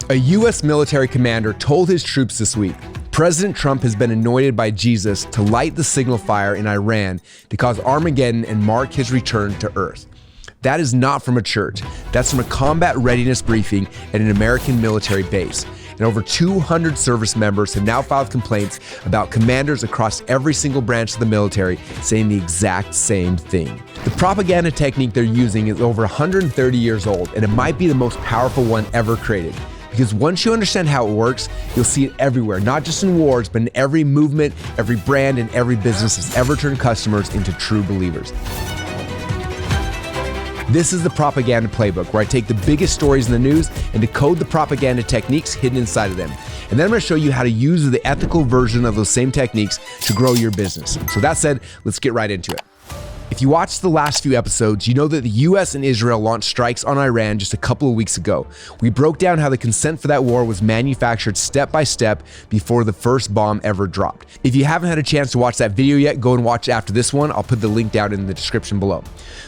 A U.S. military commander told his troops this week, President Trump has been anointed by Jesus to light the signal fire in Iran to cause Armageddon and mark his return to Earth. That is not from a church. That's from a combat readiness briefing at an American military base. And over 200 service members have now filed complaints about commanders across every single branch of the military saying the exact same thing. The propaganda technique they're using is over 130 years old, and it might be the most powerful one ever created. Because once you understand how it works, you'll see it everywhere, not just in wars, but in every movement, every brand, and every business that's ever turned customers into true believers. This is the Propaganda Playbook, where I take the biggest stories in the news and decode the propaganda techniques hidden inside of them. And then I'm going to show you how to use the ethical version of those same techniques to grow your business. So that said, let's get right into it. If you watched the last few episodes, you know that the US and Israel launched strikes on Iran just a couple of weeks ago. We broke down how the consent for that war was manufactured step by step before the first bomb ever dropped. If you haven't had a chance to watch that video yet, go and watch it after this one. I'll put the link down in the description below.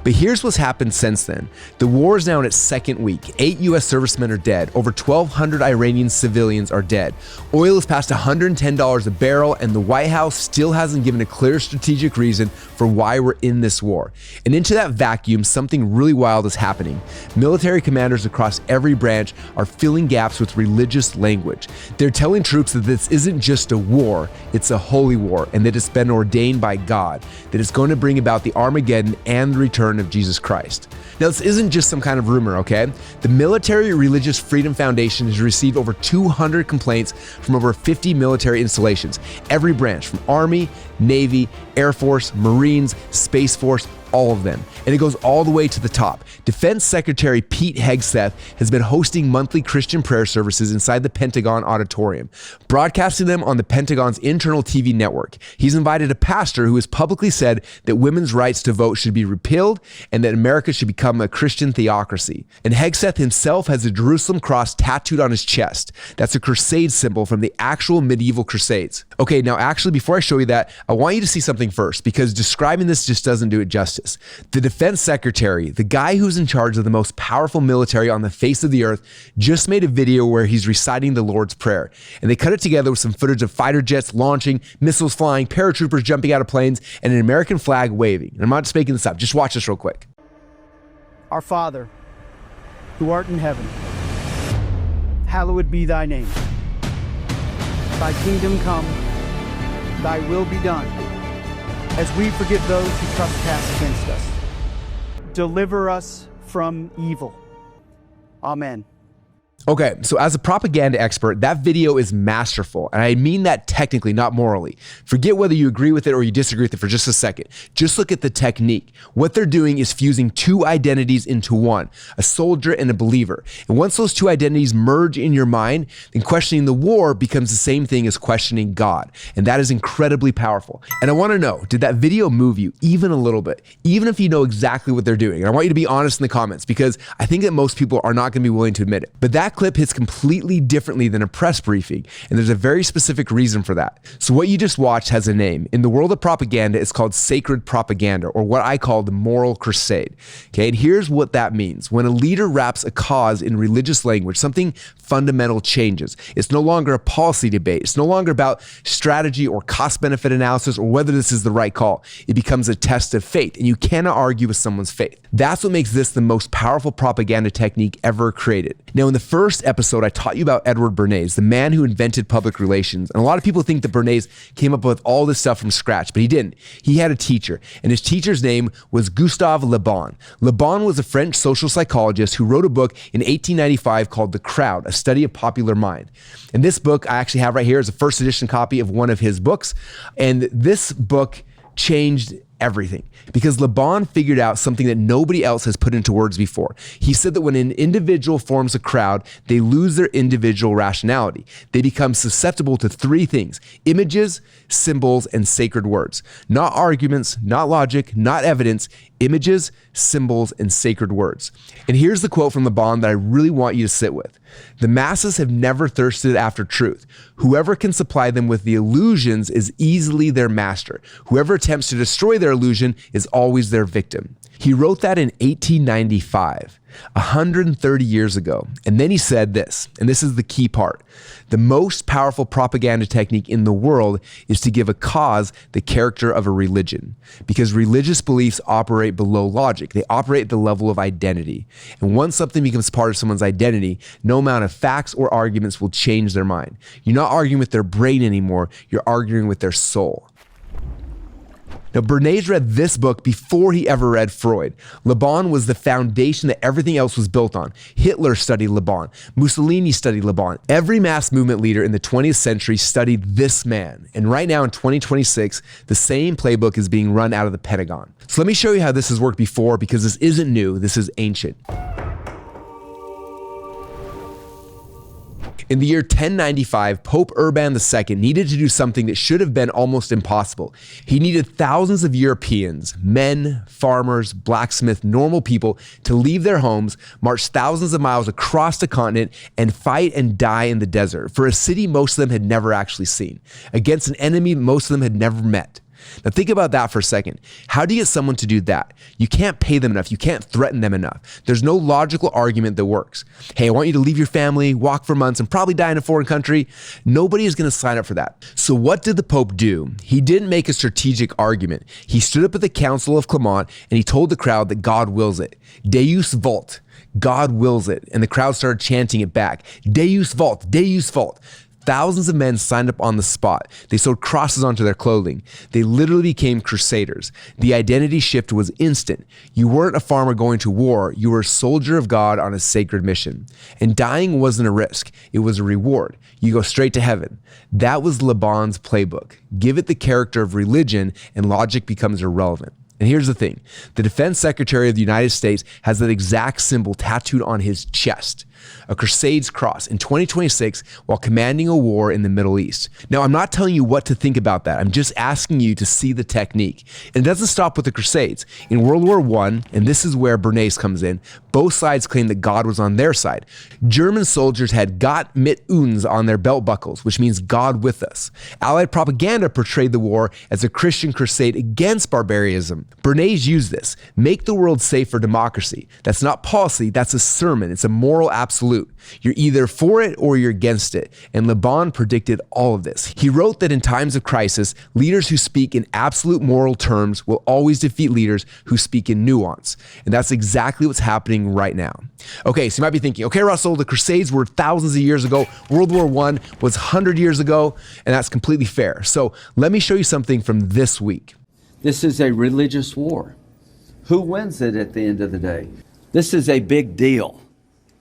But here's what's happened since then. The war is now in its second week. 8 US servicemen are dead. Over 1,200 Iranian civilians are dead. Oil is past $110 a barrel, and the White House still hasn't given a clear strategic reason for why we're in this war. And into that vacuum, something really wild is happening. Military commanders across every branch are filling gaps with religious language. They're telling troops that this isn't just a war, it's a holy war, and that it's been ordained by God, that it's going to bring about the Armageddon and the return of Jesus Christ. Now, this isn't just some kind of rumor, okay? The Military Religious Freedom Foundation has received over 200 complaints from over 50 military installations, every branch from Army, Navy, Air Force, Marines, Space Force, all of them. And it goes all the way to the top. Defense Secretary Pete Hegseth has been hosting monthly Christian prayer services inside the Pentagon auditorium, broadcasting them on the Pentagon's internal TV network. He's invited a pastor who has publicly said that women's rights to vote should be repealed and that America should become a Christian theocracy. And Hegseth himself has a Jerusalem cross tattooed on his chest. That's a Crusade symbol from the actual medieval Crusades. Okay, now actually before I show you that, I want you to see something first, because describing this just doesn't do it justice. The Defense Secretary, the guy who's in charge of the most powerful military on the face of the earth, just made a video where he's reciting the Lord's Prayer. And they cut it together with some footage of fighter jets launching, missiles flying, paratroopers jumping out of planes, and an American flag waving. And I'm not just making this up. Just watch this real quick. Our Father, who art in heaven, hallowed be thy name. Thy kingdom come, thy will be done, as we forgive those who trespass against us. Deliver us from evil. Amen. Okay, so as a propaganda expert, that video is masterful, and I mean that technically, not morally. Forget whether you agree with it or you disagree with it for just a second. Just look at the technique. What they're doing is fusing two identities into one, a soldier and a believer. And once those two identities merge in your mind, then questioning the war becomes the same thing as questioning God. And that is incredibly powerful. And I want to know, did that video move you even a little bit, even if you know exactly what they're doing? And I want you to be honest in the comments, because I think that most people are not going to be willing to admit it. But that clip hits completely differently than a press briefing, and there's a very specific reason for that. So what you just watched has a name. In the world of propaganda, it's called sacred propaganda, or what I call the moral crusade. Okay, and here's what that means. When a leader wraps a cause in religious language, something fundamental changes. It's no longer a policy debate. It's no longer about strategy or cost-benefit analysis or whether this is the right call. It becomes a test of faith, and you cannot argue with someone's faith. That's what makes this the most powerful propaganda technique ever created. Now, in the first episode, I taught you about Edward Bernays, the man who invented public relations. And a lot of people think that Bernays came up with all this stuff from scratch, but he didn't. He had a teacher, and his teacher's name was Gustave Le Bon. Le Bon was a French social psychologist who wrote a book in 1895 called The Crowd, a study of popular mind. And this book I actually have right here is a first edition copy of one of his books. And this book changed everything, because Le Bon figured out something that nobody else has put into words before. He said that when an individual forms a crowd, they lose their individual rationality. They become susceptible to three things: images, symbols, and sacred words. Not arguments, not logic, not evidence, images, symbols, and sacred words. And here's the quote from Le Bon that I really want you to sit with. The masses have never thirsted after truth. Whoever can supply them with the illusions is easily their master. Whoever attempts to destroy their illusion is always their victim. He wrote that in 1895, 130 years ago. And then he said this, and this is the key part. The most powerful propaganda technique in the world is to give a cause the character of a religion, because religious beliefs operate below logic. They operate at the level of identity. And once something becomes part of someone's identity, no amount of facts or arguments will change their mind. You're not arguing with their brain anymore, you're arguing with their soul. Now, Bernays read this book before he ever read Freud. Le Bon was the foundation that everything else was built on. Hitler studied Le Bon. Mussolini studied Le Bon. Every mass movement leader in the 20th century studied this man. And right now in 2026, the same playbook is being run out of the Pentagon. So let me show you how this has worked before, because this isn't new, this is ancient. In the year 1095, Pope Urban II needed to do something that should have been almost impossible. He needed thousands of Europeans, men, farmers, blacksmiths, normal people, to leave their homes, march thousands of miles across the continent, and fight and die in the desert for a city most of them had never actually seen, against an enemy most of them had never met. Now think about that for a second. How do you get someone to do that? You can't pay them enough. You can't threaten them enough. There's no logical argument that works. Hey, I want you to leave your family, walk for months, and probably die in a foreign country. Nobody is going to sign up for that. So what did the Pope do? He didn't make a strategic argument. He stood up at the Council of Clermont and he told the crowd that God wills it. Deus Vult. God wills it. And the crowd started chanting it back. Deus Vult. Deus Vult. Thousands of men signed up on the spot. They sewed crosses onto their clothing. They literally became crusaders. The identity shift was instant. You weren't a farmer going to war. You were a soldier of God on a sacred mission. And dying wasn't a risk. It was a reward. You go straight to heaven. That was Le Bon's playbook. Give it the character of religion and logic becomes irrelevant. And here's the thing. The Defense Secretary of the United States has that exact symbol tattooed on his chest. A Crusades cross in 2026 while commanding a war in the Middle East. Now, I'm not telling you what to think about that. I'm just asking you to see the technique. And it doesn't stop with the Crusades. In World War I, and this is where Bernays comes in, both sides claimed that God was on their side. German soldiers had Gott mit uns on their belt buckles, which means God with us. Allied propaganda portrayed the war as a Christian crusade against barbarism. Bernays used this. Make the world safe for democracy. That's not policy, that's a sermon. It's a moral absolute. You're either for it or you're against it. And Le Bon predicted all of this. He wrote that in times of crisis, leaders who speak in absolute moral terms will always defeat leaders who speak in nuance. And that's exactly what's happening right now. Okay, so you might be thinking, okay, Russell, the Crusades were thousands of years ago. World War I was 100 years ago, and that's completely fair. So let me show you something from this week. This is a religious war. Who wins it at the end of the day? This is a big deal.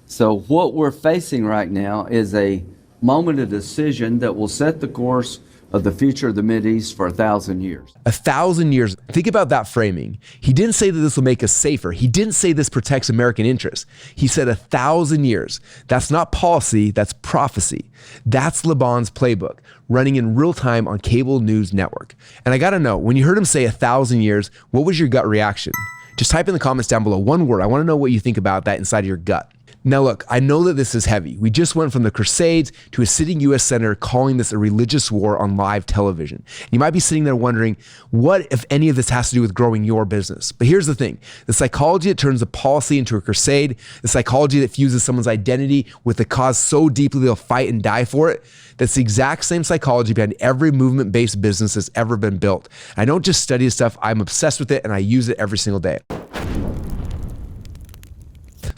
So what we're facing right now is a moment of decision that will set the course of the future of the Mideast for 1,000 years. 1,000 years. Think about that framing. He didn't say that this will make us safer. He didn't say this protects American interests. He said 1,000 years. That's not policy, that's prophecy. That's Le Bon's playbook, running in real time on cable news network. And I gotta know, when you heard him say 1,000 years, what was your gut reaction? Just type in the comments down below one word. I wanna know what you think about that inside of your gut. Now look, I know that this is heavy. We just went from the Crusades to a sitting US senator calling this a religious war on live television. You might be sitting there wondering, what if any of this has to do with growing your business? But here's the thing, the psychology that turns a policy into a crusade, the psychology that fuses someone's identity with a cause so deeply they'll fight and die for it, that's the exact same psychology behind every movement-based business that's ever been built. I don't just study this stuff, I'm obsessed with it and I use it every single day.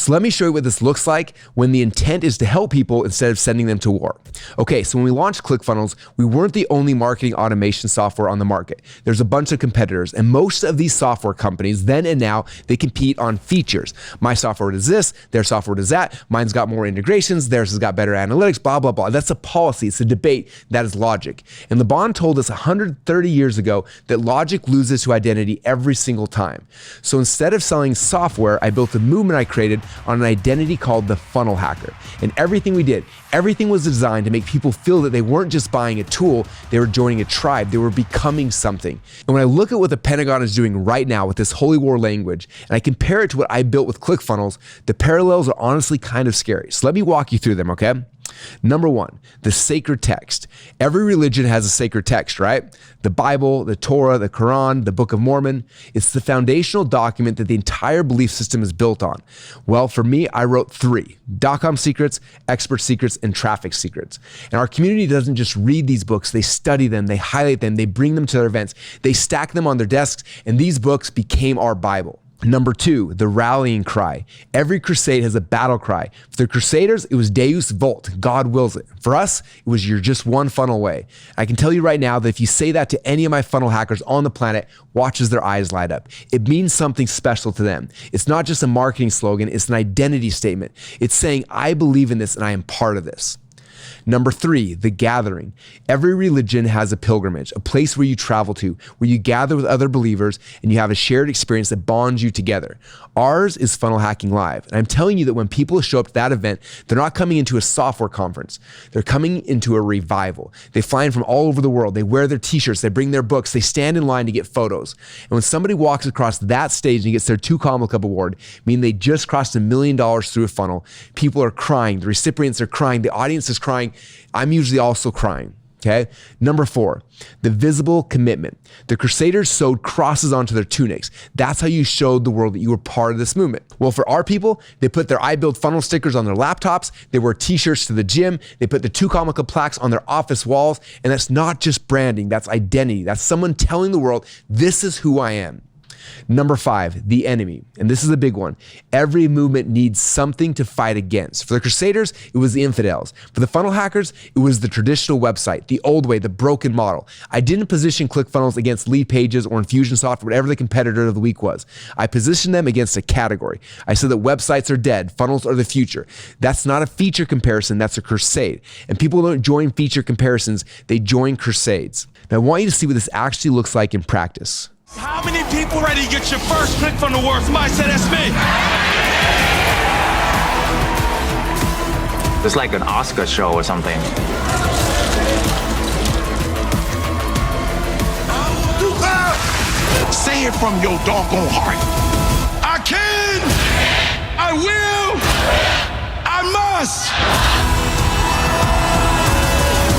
So let me show you what this looks like when the intent is to help people instead of sending them to war. Okay, so when we launched ClickFunnels, we weren't the only marketing automation software on the market. There's a bunch of competitors, and most of these software companies, then and now, they compete on features. My software does this, their software does that, mine's got more integrations, theirs has got better analytics, blah, blah, blah. That's a policy, it's a debate, that is logic. And Le Bon told us 130 years ago that logic loses to identity every single time. So instead of selling software, I built a movement I created on an identity called the funnel hacker. And everything we did, everything was designed to make people feel that they weren't just buying a tool, they were joining a tribe, they were becoming something. And when I look at what the Pentagon is doing right now with this holy war language, and I compare it to what I built with ClickFunnels, the parallels are honestly kind of scary. So let me walk you through them, okay? Number one, the sacred text. Every religion has a sacred text, right? The Bible, the Torah, the Quran, the Book of Mormon. It's the foundational document that the entire belief system is built on. Well, for me, I wrote 3: .com secrets, expert secrets, and traffic secrets. And our community doesn't just read these books, they study them, they highlight them, they bring them to their events, they stack them on their desks, and these books became our Bible. Number 2, the rallying cry. Every crusade has a battle cry. For the Crusaders, it was Deus, Vult, God wills it. For us, it was you're just one funnel away. I can tell you right now that if you say that to any of my funnel hackers on the planet, watch as their eyes light up. It means something special to them. It's not just a marketing slogan, it's an identity statement. It's saying, I believe in this and I am part of this. Number 3, the gathering. Every religion has a pilgrimage, a place where you travel to, where you gather with other believers and you have a shared experience that bonds you together. Ours is Funnel Hacking Live. And I'm telling you that when people show up to that event, they're not coming into a software conference. They're coming into a revival. They fly in from all over the world. They wear their t-shirts. They bring their books. They stand in line to get photos. And when somebody walks across that stage and gets their 2 Combo Cup award, meaning they just crossed $1 million through a funnel, people are crying. The recipients are crying. The audience is crying. I'm usually also crying. Okay. Number 4, the visible commitment. The Crusaders sewed crosses onto their tunics. That's how you showed the world that you were part of this movement. Well, for our people, they put their I Build Funnel stickers on their laptops. They wear t-shirts to the gym. They put the 2 Combo Cup plaques on their office walls. And that's not just branding. That's identity. That's someone telling the world, this is who I am. Number 5, the enemy. And this is a big one. Every movement needs something to fight against. For the Crusaders, it was the infidels. For the funnel hackers, it was the traditional website, the old way, the broken model. I didn't position ClickFunnels against Lead Pages or Infusionsoft, whatever the competitor of the week was. I positioned them against a category. I said that websites are dead, funnels are the future. That's not a feature comparison, that's a crusade. And people don't join feature comparisons, they join crusades. Now I want you to see what this actually looks like in practice. How many people ready to get your first ClickFunnels award? Somebody say that's me. It's like an Oscar show or something. Say it from your doggone heart. I can, I will, I must.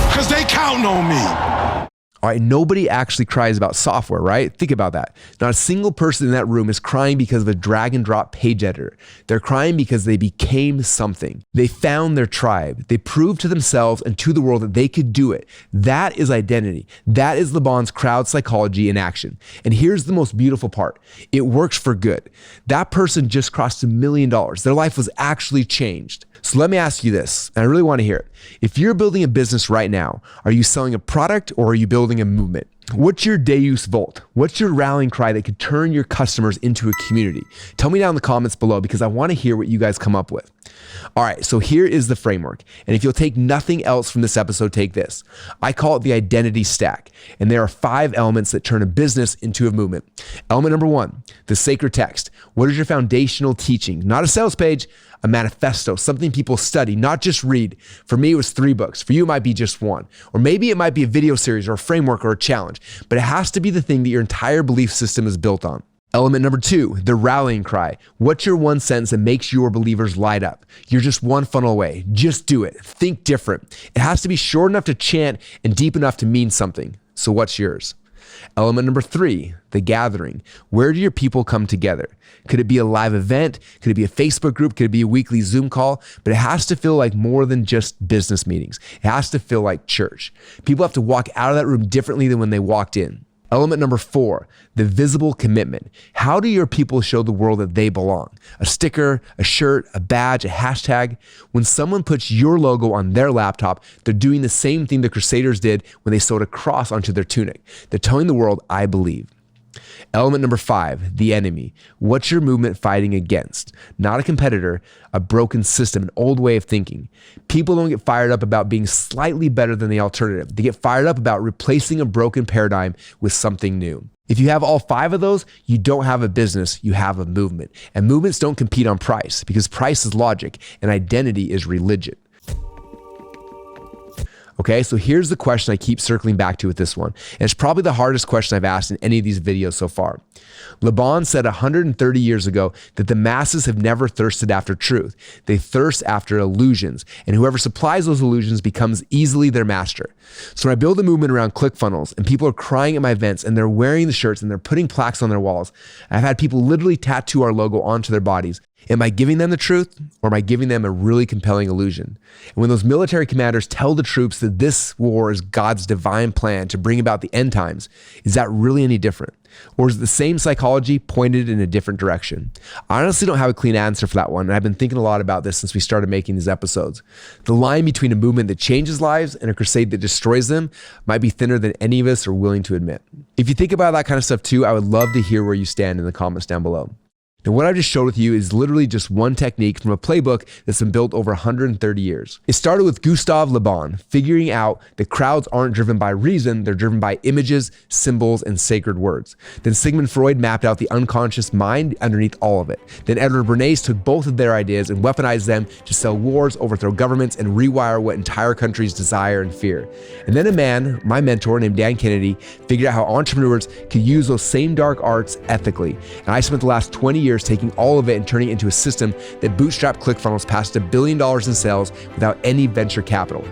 Because they counting on me. All right, nobody actually cries about software, right? Think about that. Not a single person in that room is crying because of a drag and drop page editor. They're crying because they became something. They found their tribe. They proved to themselves and to the world that they could do it. That is identity. That is Le Bon's crowd psychology in action. And here's the most beautiful part. It works for good. That person just crossed $1 million. Their life was actually changed. So let me ask you this, and I really want to hear it. If you're building a business right now, are you selling a product or are you building a movement? What's your Deus Vult? What's your rallying cry that could turn your customers into a community? Tell me down in the comments below because I want to hear what you guys come up with. All right, so here is the framework. And if you'll take nothing else from this episode, take this. I call it the identity stack. And there are 5 elements that turn a business into a movement. Element number 1, the sacred text. What is your foundational teaching? Not a sales page, a manifesto, something people study, not just read. For me, it was 3 books. For you, it might be just 1. Or maybe it might be a video series or a framework or a challenge, but it has to be the thing that your entire belief system is built on. Element number 2, the rallying cry. What's your one sentence that makes your believers light up? You're just one funnel away. Just do it. Think different. It has to be short enough to chant and deep enough to mean something. So what's yours? Element number 3, the gathering. Where do your people come together? Could it be a live event? Could it be a Facebook group? Could it be a weekly Zoom call? But it has to feel like more than just business meetings. It has to feel like church. People have to walk out of that room differently than when they walked in. Element number 4, the visible commitment. How do your people show the world that they belong? A sticker, a shirt, a badge, a hashtag. When someone puts your logo on their laptop, they're doing the same thing the Crusaders did when they sewed a cross onto their tunic. They're telling the world, I believe. Element number 5, the enemy. What's your movement fighting against? Not a competitor, a broken system, an old way of thinking. People don't get fired up about being slightly better than the alternative. They get fired up about replacing a broken paradigm with something new. If you have all 5 of those, you don't have a business, you have a movement. And movements don't compete on price because price is logic and identity is religion. Okay, so here's the question I keep circling back to with this one. And it's probably the hardest question I've asked in any of these videos so far. Le Bon said 130 years ago that the masses have never thirsted after truth. They thirst after illusions, and whoever supplies those illusions becomes easily their master. So when I build a movement around ClickFunnels and people are crying at my events and they're wearing the shirts and they're putting plaques on their walls, I've had people literally tattoo our logo onto their bodies. Am I giving them the truth, or am I giving them a really compelling illusion? And when those military commanders tell the troops that this war is God's divine plan to bring about the end times, is that really any different? Or is it the same psychology pointed in a different direction? I honestly don't have a clean answer for that one, and I've been thinking a lot about this since we started making these episodes. The line between a movement that changes lives and a crusade that destroys them might be thinner than any of us are willing to admit. If you think about that kind of stuff too, I would love to hear where you stand in the comments down below. Now, what I just showed with you is literally just one technique from a playbook that's been built over 130 years. It started with Gustave Le Bon, figuring out that crowds aren't driven by reason, they're driven by images, symbols, and sacred words. Then Sigmund Freud mapped out the unconscious mind underneath all of it. Then Edward Bernays took both of their ideas and weaponized them to sell wars, overthrow governments, and rewire what entire countries desire and fear. And then a man, my mentor named Dan Kennedy, figured out how entrepreneurs could use those same dark arts ethically. And I spent the last 20 years taking all of it and turning it into a system that bootstrapped ClickFunnels past $1 billion in sales without any venture capital.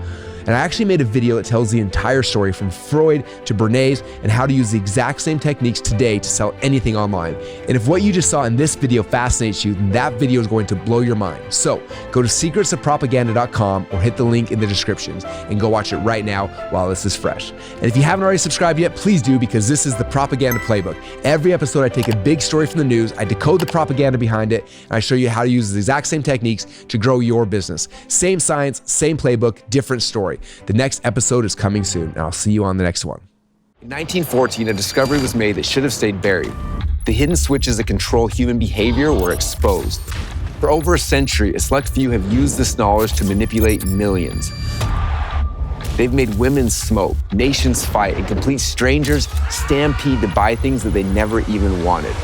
And I actually made a video that tells the entire story from Freud to Bernays and how to use the exact same techniques today to sell anything online. And if what you just saw in this video fascinates you, then that video is going to blow your mind. So go to secretsofpropaganda.com or hit the link in the descriptions and go watch it right now while this is fresh. And if you haven't already subscribed yet, please do, because this is the Propaganda Playbook. Every episode I take a big story from the news, I decode the propaganda behind it, and I show you how to use the exact same techniques to grow your business. Same science, same playbook, different story. The next episode is coming soon, and I'll see you on the next one. In 1914, a discovery was made that should have stayed buried. The hidden switches that control human behavior were exposed. For over a century, a select few have used this knowledge to manipulate millions. They've made women smoke, nations fight, and complete strangers stampede to buy things that they never even wanted.